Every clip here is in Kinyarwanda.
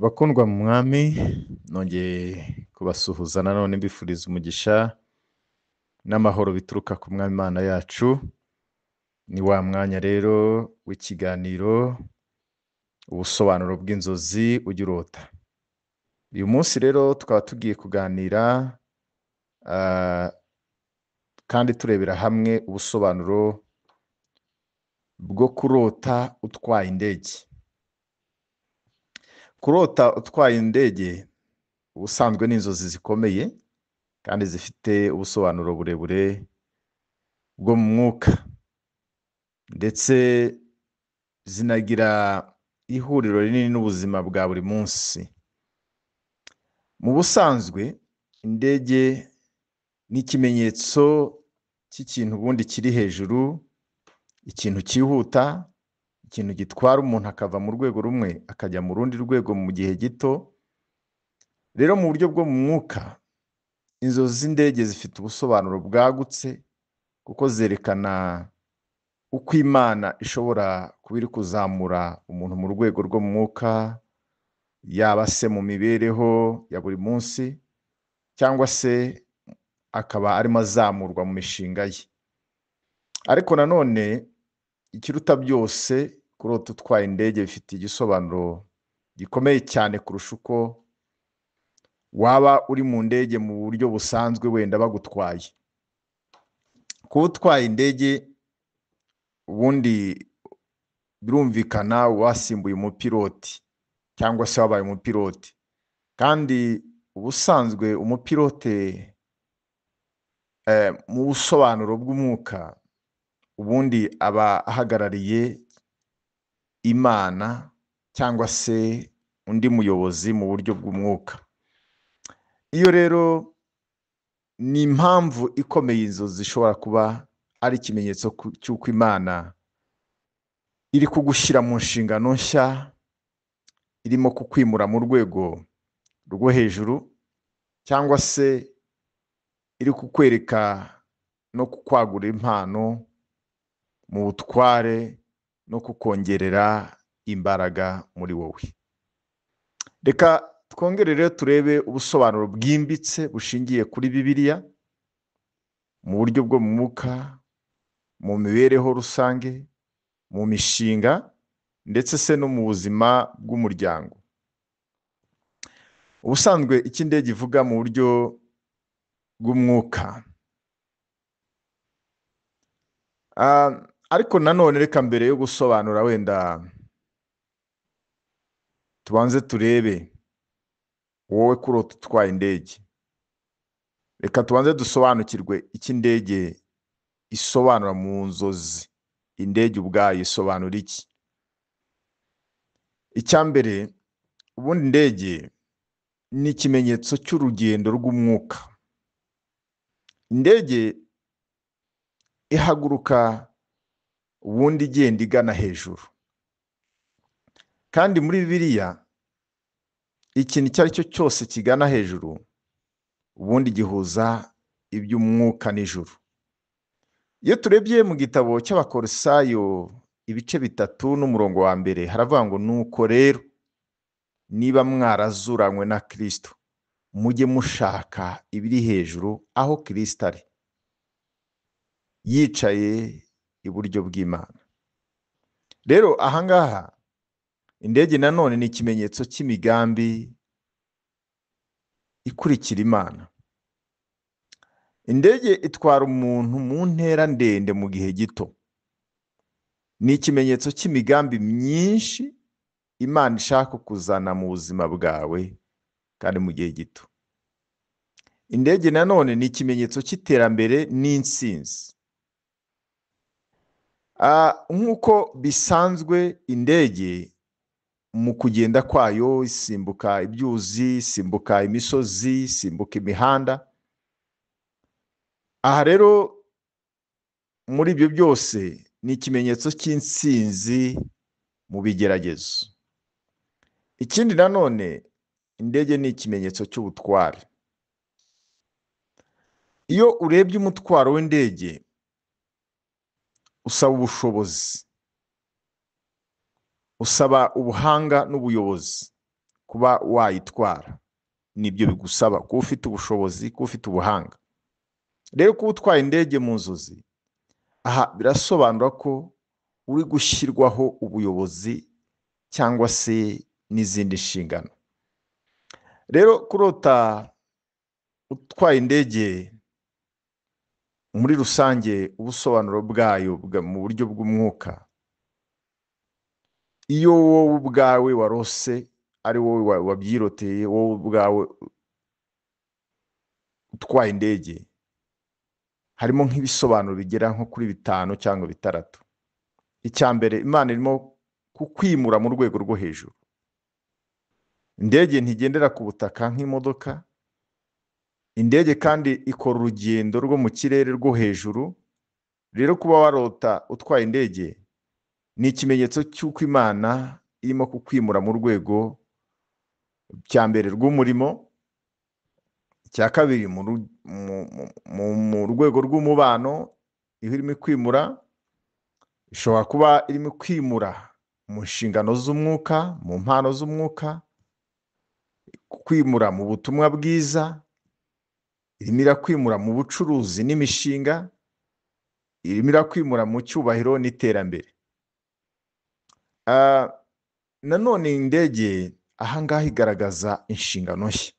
Bakundwa mu mwami, nongeye kubasuhuza nanone mbifuriza umugisha n'amahoro bituruka ku mwami Imana yacu. Ni wa mwanya rero w'ikiganiro ubusobanuro bw'inzozi ujya urota. Uyu munsi rero tukaba tugiye kuganira kandi turebera hamwe ubusobanuro bwo kurota utwaye indege. Kurota utwaye indege ubusanzwe ni inzozi zikomeye kandi zifite ubusobanuro burebure bwo mu mwuka, ndetse zinagira ihuriro rinini n'ubuzima bwa buri munsi. Mu busanzwe indege ni ikimenyetso cy'ikintu ubundi kiri hejuru, ikintu cyihuta, ikintu gitwara umuntu akava mu rwego rumwe akajya mu rundi rwego mu gihe gito. Rero mu buryo bwo mu mwuka, inzozi z'indege zifite ubusobanuro bwagutse kuko zerekana uko Imana ishobora kuba iri kuzamura umuntu mu rwego rwo mu mwuka, yaba se mu mibereho ya buri munsi cyangwa se akaba arimo azamurwa mu mishinga ye. Ariko nanone ikiruta byose, kurota utwaye indege bifite igisobanuro gikomeye cyane kurusha uko waba uri mu ndege mu buryo busanzwe wenda bagutwaye. Kuba utwaye indege ubundi birumvikana wasimbuye umupiloti cyangwa se wabaye umupiloti, kandi ubusanzwe umupilote mu busobanuro bw'umwuka ubundi aba ahagarariye Imana cyangwa se undi muyobozi mu buryo bw'umwuka. Iyo rero ni impamvu ikomeye inzozi zishobora kuba ari ikimenyetso cy'uko Imana iri kugushyira mu nshingano nshya, irimo kukwimura mu rwego rwo hejuru, cyangwa se iri kukwereka no kukwagura impano mu butware no kukongerera imbaraga muri wowe. Reka twongere rero turebe ubusobanuro bwimbitse bushingiye kuri Bibiliya mu buryo bwo mu mwuka, mu mibereho rusange, mu mishinga, ndetse se no mu buzima bw'umuryango. Ubusanzwe icyo indege ivuga mu buryo bw'umwuka. Ariko nanone reka mbere yo gusobanura wenda tubanze turebe wowe kurota utwaye indege. Reka tubanze dusobanukirwe icyo indege isobanura mu nzozi. Indege ubwayo isobanura iki? Icya mbere, ubundi indege ni ikimenyetso cy'urugendo rw'umwuka. Indege ihaguruka ubundi igenda igana hejuru, kandi muri Bibiliya ikintu icyo ari cyo cyose kigana hejuru ubundi gihuza iby'umwuka n'ijuru. Iyo turebye mu gitabo cy'Abakolosayo ibice 3 n'umurongo wa mbere, haravuga ngo nuko rero niba mwarazuranywe na Kristo, mujye mushaka ibiri hejuru aho Kristo ari, yicaye iburyo bw'Imana. Rero ahangaha indege nanone ni ikimenyetso cy'imigambi ikurikira Imana. Indege itwara umuntu mu ntera ndende mu gihe gito. Ni ikimenyetso cy'imigambi myinshi Imana ishaka kuzana mu buzima bwawe kandi mu gihe gito. Indege nanone ni ikimenyetso cy'iterambere n'intsinzi. Nk'uko bisanzwe indege mu kugenda kwayo isimbuka ibyuzi, isimbuka imisozi, isimbuka imihanda. Aha rero muri ibyo byose ni ikimenyetso cy'intsinzi mu bigeragezo. Ikindi nanone, indege ni ikimenyetso cy'ubutware. Iyo urebye umutwaro w'indege usaba ubushobozi, usaba ubuhanga n'ubuyobozi, kuba wayitwara. Nibyo bigusaba kuba ufite ubushobozi, kuba ufite ubuhanga. Rero kuba utwaye indege mu nzozi, aha birasobanura ko uri gushyirwaho ubuyobozi cyangwa se n'izindi nshingano. Rero kurota utwaye indege muri rusange, ubusobanuro bwayo mu buryo bw'umwuka, iyo wowe ubwawe warose, ari wowe wabyiroteye, wowe ubwawe utwaye indege, harimo nk'ibisobanuro bigera nko kuri 5 cyangwa 6. Icya mbere, Imana irimo kukwimura mu rwego rwo hejuru. Indege ntigendera ku butaka nk'imodoka. Indege kandi ikora urugendo rwo mu kirere rwo hejuru. Rero kuba warota utwaye indege ni ikimenyetso cy'uko Imana irimo kukwimura mu rwego cya mbere rw'umurimo, icya kabiri mu rwego rw'umubano. Iyo irimo kwimura, ishobora kuba irimo kwimura mu nshingano z'umwuka, mu mpano z'umwuka, kwimura mu butumwa bwiza, irimo irakwimura mu bucuruzi n'imishinga, irimo irakwimura mu cyubahiro n'iterambere. Nanone indege ahangaha igaragaza inshingano nshya.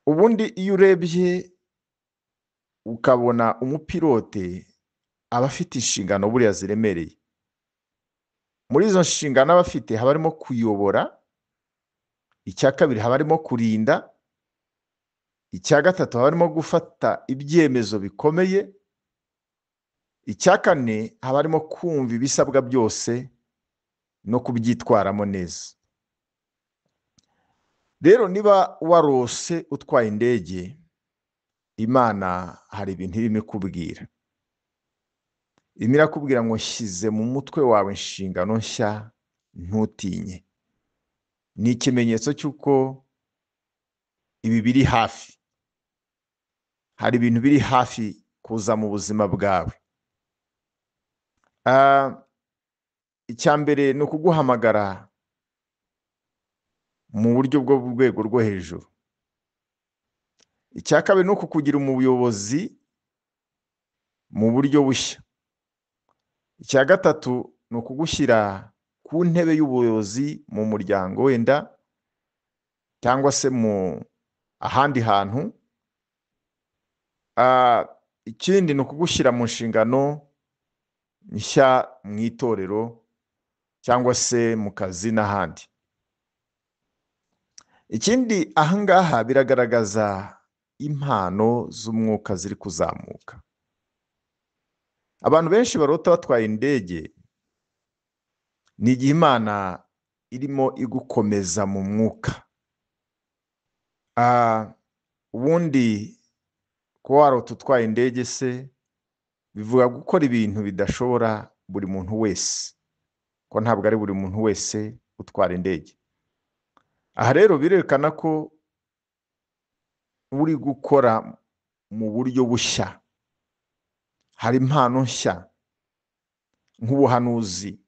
Ubundi iyo urebye ukabona umupilote aba afite inshingano buriya ziremereye. Muri izo nshingano aba afite haba harimo kuyobora, icya kabiri haba harimo kurinda, icya gatatu haba harimo gufata ibyemezo bikomeye, icya kane haba harimo kumva ibisabwa byose no kubyitwaramo neza. Rero niba warose utwaye indege, Imana hari ibintu irimo ikubwira. Irimo irakubwira ngo nshyize mu mutwe wawe inshingano nshya, ntutinye. Ni ikimenyetso cy'uko ibi biri hafi. Hari ibintu biri hafi kuza mu buzima bwawe. Icya mbere ni ukuguhamagara mu buryo bwo mu rwego rwo hejuru. Icya kabiri ni ukukugira umuyobozi mu buryo bushya. Icya gatatu ni ukugushyira ku ntebe y'ubuyobozi mu muryango wenda, cyangwa se mu ahandi hantu. Ikindi ni ukugushyira mu nshingano nshya mu itorero cyangwa se mu kazi n'ahandi. Ikindi ahangaha biragaragaza impano z'umwuka ziri kuzamuka. Abantu benshi barota batwaye indege, ni igihe Imana irimo igukomeza mu mwuka. Ubundi kuba warota utwaye indege se bivuga gukora ibintu bidashobora buri muntu wese, ko ntabwo ari buri muntu wese utwara indege. Aha rero birerekana ko uri gukora mu buryo bushya. Hari impano nshya nk'ubuhanuzi,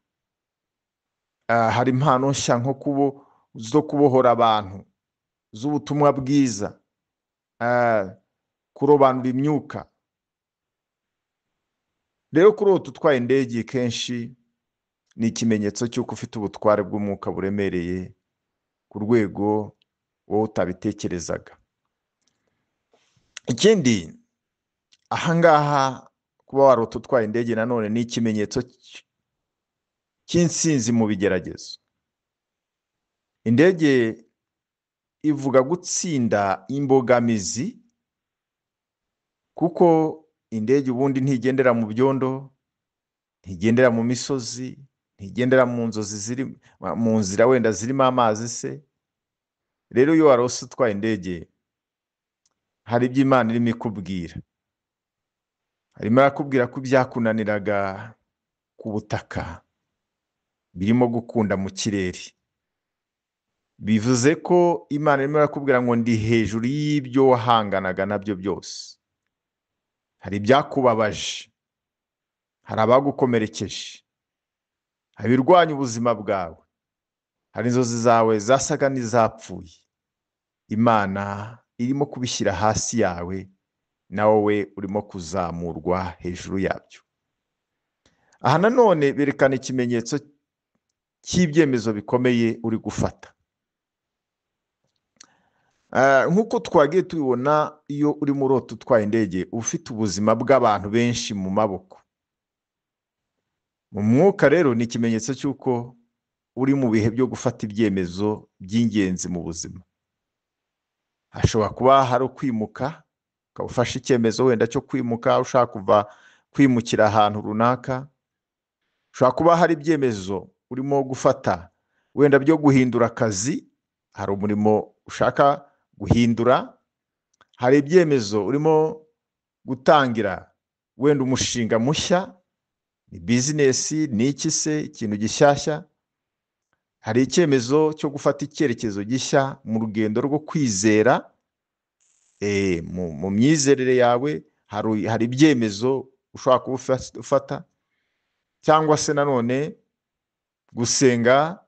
hari impano nshya nko zo kubohora abantu, z'ubutumwa bwiza, kurobanura imyuka. Rero kurota utwaye indege kenshi ni ikimenyetso cy'uko ufite ubutware bw'umwuka buremereye ku rwego wowe utabitekerezaga. Ikindi ahangaha kuba warota utwaye indege nanone ni ikimenyetso cy'intsinzi mu bigeragezo. Indege ivuga gutsinda imbogamizi, kuko indege ubundi ntigendera mu byondo, ntigendera mu misozi, ntigendera mu nzozi ziri mu nzira wenda zirimo amazi se. Rero iyo warose utwaye indege, hari ibyo Imana irimo ikubwira. Harimo arakubwira ko ibyakunaniraga ku butaka birimo gukunda mu kirere. Bivuze ko Imana irimo irakubwira ngo ndi hejuru y'ibyo wahanganaga nabyo byose. Hari ibyakubabaje, hari abagukomerekeje, hari ibirwanya ubuzima bwawe, hari inzozi zawe zasaga n'izapfuye, Imana irimo kubishyira hasi yawe, nawe urimo kuzamurwa hejuru yabyo. Aha nanone berekana ikimenyetso cy'ibyemezo bikomeye uri gufata. Nk'uko twagiye tubibona, iyo uri muri urota utwaye indege uba ufite ubuzima bw'abantu benshi mu maboko. Mu mwuka rero ni ikimenyetso cy'uko uri mu bihe byo gufata ibyemezo by'ingenzi mu buzima. Hashobora kuba hari ukwimuka, ukaba ufashe icyemezo wenda cyo kwimuka, ushaka kwimukira ahantu runaka. Ushobora kuba hari ibyemezo urimo gufata wenda byo guhindura akazi, hari umurimo ushaka guhindura. Hari ibyemezo urimo gutangira wenda umushinga mushya, ni bizinesi, ni iki se, ikintu gishyashya. Hari icyemezo cyo gufata icyerekezo gishya mu rugendo rwo kwizera, mu myizerere yawe. Hari ibyemezo ushobora kuba ufata, cyangwa se nanone gusenga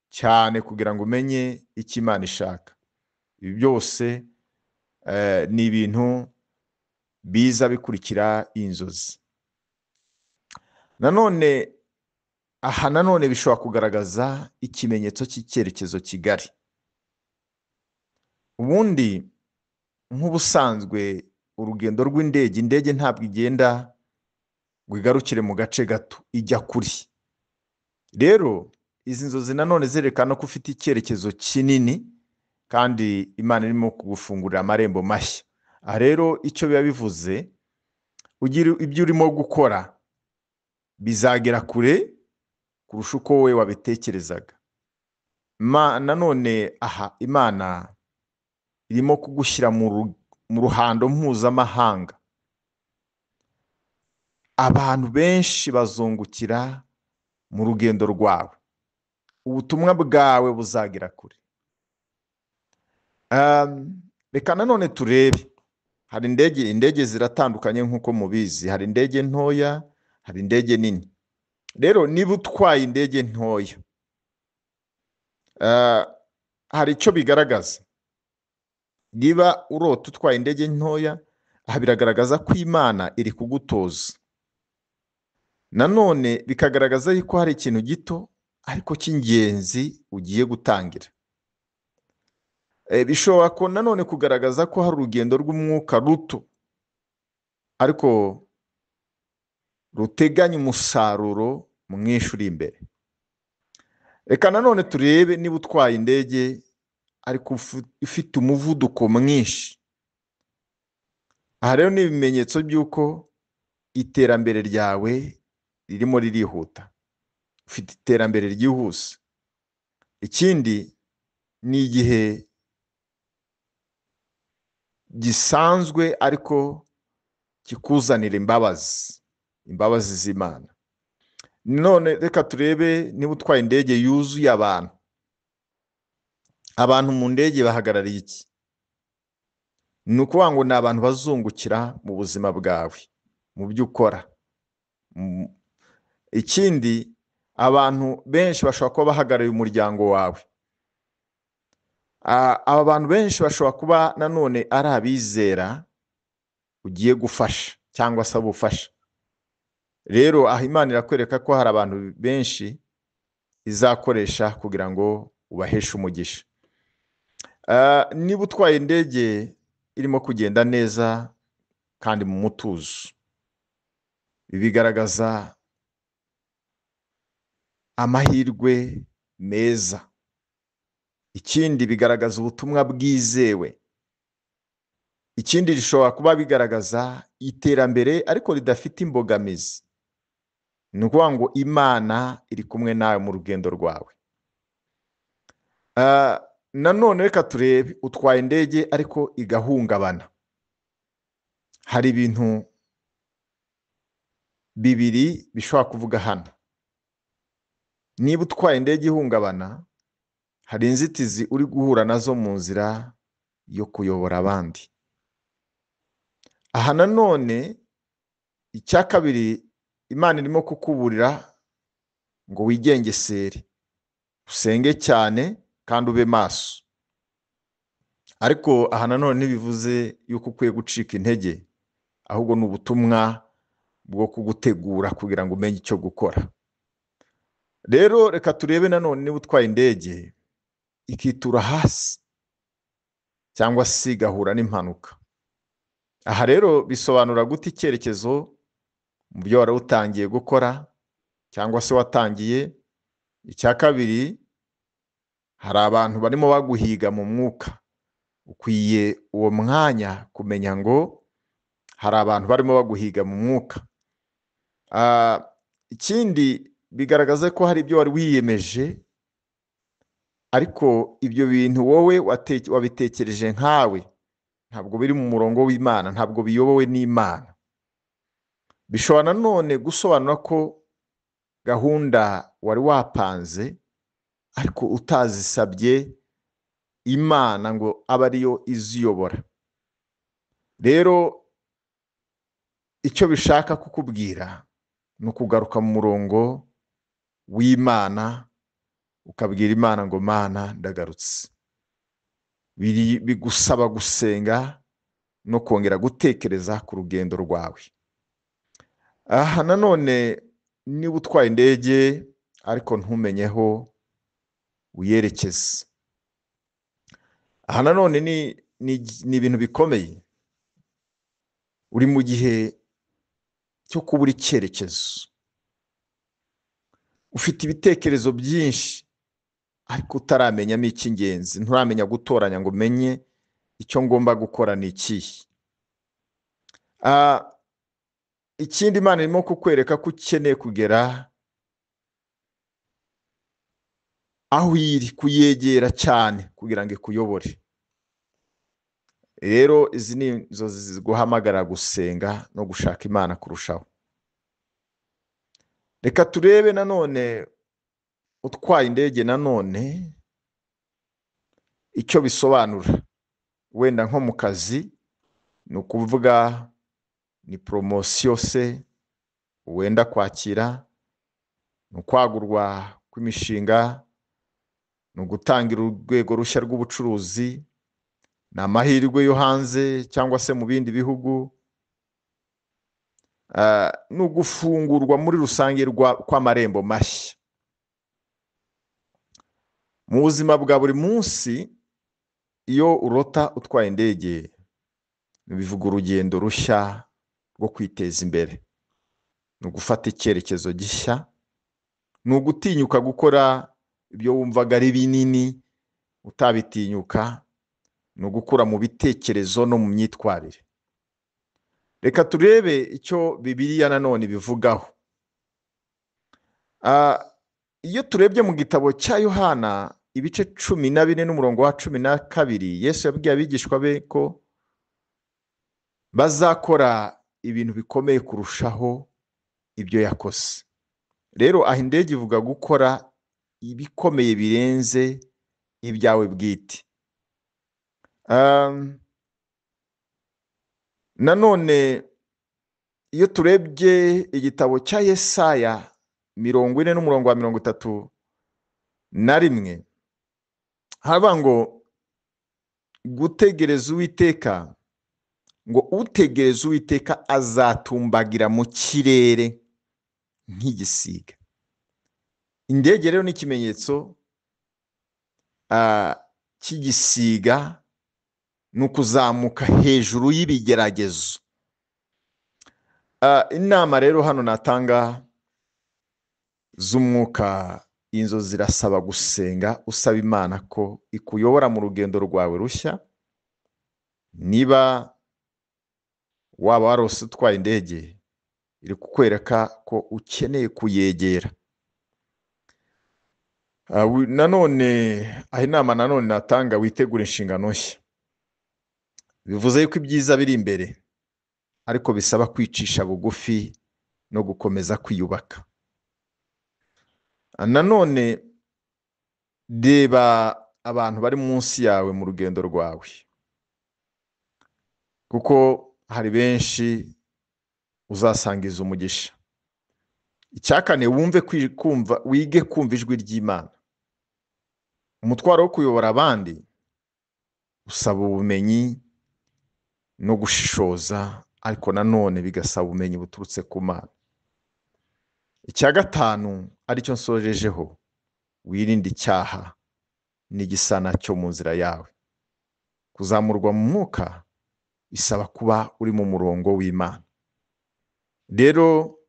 cyane kugira ngo umenye icyo Imana ishaka. Ibi byose ni ibintu biza bikurikira inzozi. Aha nanone bishobora kugaragaza ikimenyetso cy'icyerekezo kigari. Ubundi nk'ubusanzwe urugendo rw'indege, indege ntabwo igenda ngo igarukire mu gace gato, ijya kuri. Rero izi nzozi nanone zerekana ko ufite icyerekezo kinini kandi Imana irimo kugufungurira amarembo mashya. Aha rero icyo biba bivuze, ibyo urimo gukora bizagera kure kurusha uko wowe wabitekerezaga. Nanone aha Imana irimo kugushyira mu ruhando mpuzamahanga. Abantu benshi bazungukira mu rugendo rwawe, ubutumwa bwawe buzagera kure. Reka nanone turebe, hari indege ziratandukanye nk'uko mubizi. Hari indege ntoya, hari indege nini. Rero niba utwaye indege ntoya, hari icyo bigaragaza. Niba urota utwaye indege ntoya, aha biragaragaza ko Imana iri kugutoza. Nanone bikagaragaza yuko hari ikintu gito ariko cy'ingenzi ugiye gutangira. Bishobora nanone kugaragaza ko hari urugendo rw'umwuka ruto ariko ruteganya umusaruro mwinshi uri imbere. Reka nanone turebe niba utwaye indege ariko ufite umuvuduko mwinshi. Aha rero ni ibimenyetso by'uko iterambere ryawe ririmo ririhuta, ufite iterambere ryihuse. Ikindi ni igihe gisanzwe ariko kikuzanira imbabazi z'Imana. None reka turebe niba utwaye indege yuzuye abantu. Abantu mu ndege bahagarariye iki? Ni ukuvuga ngo ni abantu bazungukira mu buzima bwawe, mu byo ukora. Ikindi, abantu benshi bashobora kuba bahagarariye umuryango wawe. Aba bantu benshi bashobora kuba nanone ari abizera ugiye gufasha cyangwa se ubufasha. Rero aha Imana irakwereka ko hari abantu benshi izakoresha kugira ngo ubaheshe umugisha. Niba utwaye indege irimo kugenda neza kandi mu mutuzo, bigaragaza amahirwe meza. Ikindi, bigaragaza ubutumwa bwizewe. Ikindi, rishobora kuba bigaragaza iterambere ariko ridafite imbogamizi. Ni ukuvuga ngo Imana iri kumwe nawe mu rugendo rwawe. Nanone reka turebe, utwaye indege ariko igahungabana. Hari ibintu bibiri bishobora kuvuga hano. Niba utwaye indege ihungabana, hari inzitizi uri guhura nazo mu nzira yo kuyobora abandi. Aha nanone icya kabiri, Imana irimo kukuburira ngo wigengesere, usenge cyane kandi ube maso. Ariko aha nanone ntibivuze yuko ukwiye gucika intege, ahubwo ni ubutumwa bwo kugutegura kugira ngo umenye icyo gukora. Rero reka turebe nanone niba utwaye indege ikitura hasi cyangwa se igahura n'impanuka. Aha rero bisobanura gute icyerekezo mu byo wari utangiye gukora cyangwa se watangiye. Icya kabiri, hari abantu barimo baguhiga mu mwuka. Ukwiye uwo mwanya kumenya ngo hari abantu barimo baguhiga mu mwuka. Ikindi, bigaragaza ko hari ibyo wari wiyemeje, ariko ibyo bintu wowe wabitekereje nkawe, ntabwo biri mu murongo w'Imana, ntabwo biyobowe n'Imana. Bishobora nanone gusobanura ko gahunda wari wapanze ariko utazisabye Imana ngo abe ariyo iziyobora. Rero icyo bishaka kukubwira ni ukugaruka mu murongo w'Imana, ukabwira Imana ngo Mana ndagarutse. Bigusaba gusenga no kongera gutekereza ku rugendo rwawe. Aha nanone, niba utwaye indege ariko ntumenyeho uyerekeza, aha nanone ni ibintu bikomeye. Uri mu gihe cyo kubura icyerekezo, ufite ibitekerezo byinshi ariko utaramenyamo icy'ingenzi, nturamenya gutoranya ngo umenye icyo ngomba gukora ni ikihe. Ikindi, Imana irimo kukwereka ko ukeneye kugera aho iri, kuyegera cyane kugira ngo ikuyobore. Rero izi ni inzozi ziguhamagara gusenga no gushaka Imana kurushaho. Reka turebe nanone utwaye indege nanone icyo bisobanura. Wenda nko mu kazi, ni ukuvuga ni poromosiyo se wenda kwakira, ni ukwagurwa kw'imishinga, ni ugutangira urwego rushya rw'ubucuruzi, ni amahirwe yo hanze cyangwa se mu bindi bihugu, ni ugufungurwa muri rusange kw'amarembo mashya. Mu buzima bwa buri munsi, iyo urota utwaye indege, bivuga urugendo rushya rwo kwiteza imbere, ni ugufata icyerekezo gishya, ni ugutinyuka gukora ibyo wumvaga ari binini utabitinyuka, ni ugukura mu bitekerezo no mu myitwarire. Reka turebe icyo Bibiliya nanone bivugaho. Iyo turebye mu gitabo cya Yohana ibice 14 n'umurongo wa 12, Yesu yabwiye abigishwa be ko bazakora ibintu bikomeye kurushaho ibyo yakoze. Rero aha indege ivuga gukora ibikomeye birenze ibyawe bwite. Nanone iyo turebye igitabo cya Yesaya 40 n'umurongo wa 31, haba ngo gutegereza Uwiteka, ngo utegereza Uwiteka azatumbagira mu kirere nk'igisiga. Indege rero ni ikimenyetso cy'igisiga, ni ukuzamuka hejuru y'ibigeragezo. Inama rero hano natanga z'umwuka, inzozi zirasaba gusenga usaba Imana ko ikuyobora mu rugendo rwawe rushya. Niba waba warose utwaye indege, iri kukwereka ko ukeneye kuyegera. Nanone aho inama nanone natanga, witegura inshingano nshya. Bivuze yuko ibyiza biri imbere, ariko bisaba kwicisha bugufi no gukomeza kwiyubaka. Nanone reba abantu bari munsi yawe mu rugendo rwawe, kuko hari benshi uzasangiza umugisha. Icyakane, wige kumva ijwi ry'Imana. umutwaro wo kuyobora abandi usaba ubumenyi no gushishoza, ariko nanone bigasaba ubumenyi buturutse ku Mana. Icya gatanu aricyo nsojejeho, wirinde icyaha n'igisa nacyo mu nzira yawe. Kuzamurwa mu mwuka bisaba kuba uri mu murongo w'Imana. Rero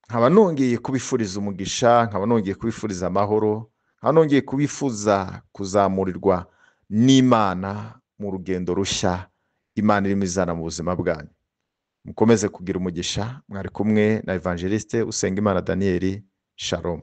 nkaba nongeye kubifuriza umugisha, nkaba nongeye kubifuriza amahoro, nkaba nongeye kubifuza kuzamurirwa n'Imana mu rugendo rushya Imana irimo izana mu buzima bwanyu. Mukomeze kugira umugisha. Mwari kumwe na Evangeliste Usengimana Daniel. Shalom.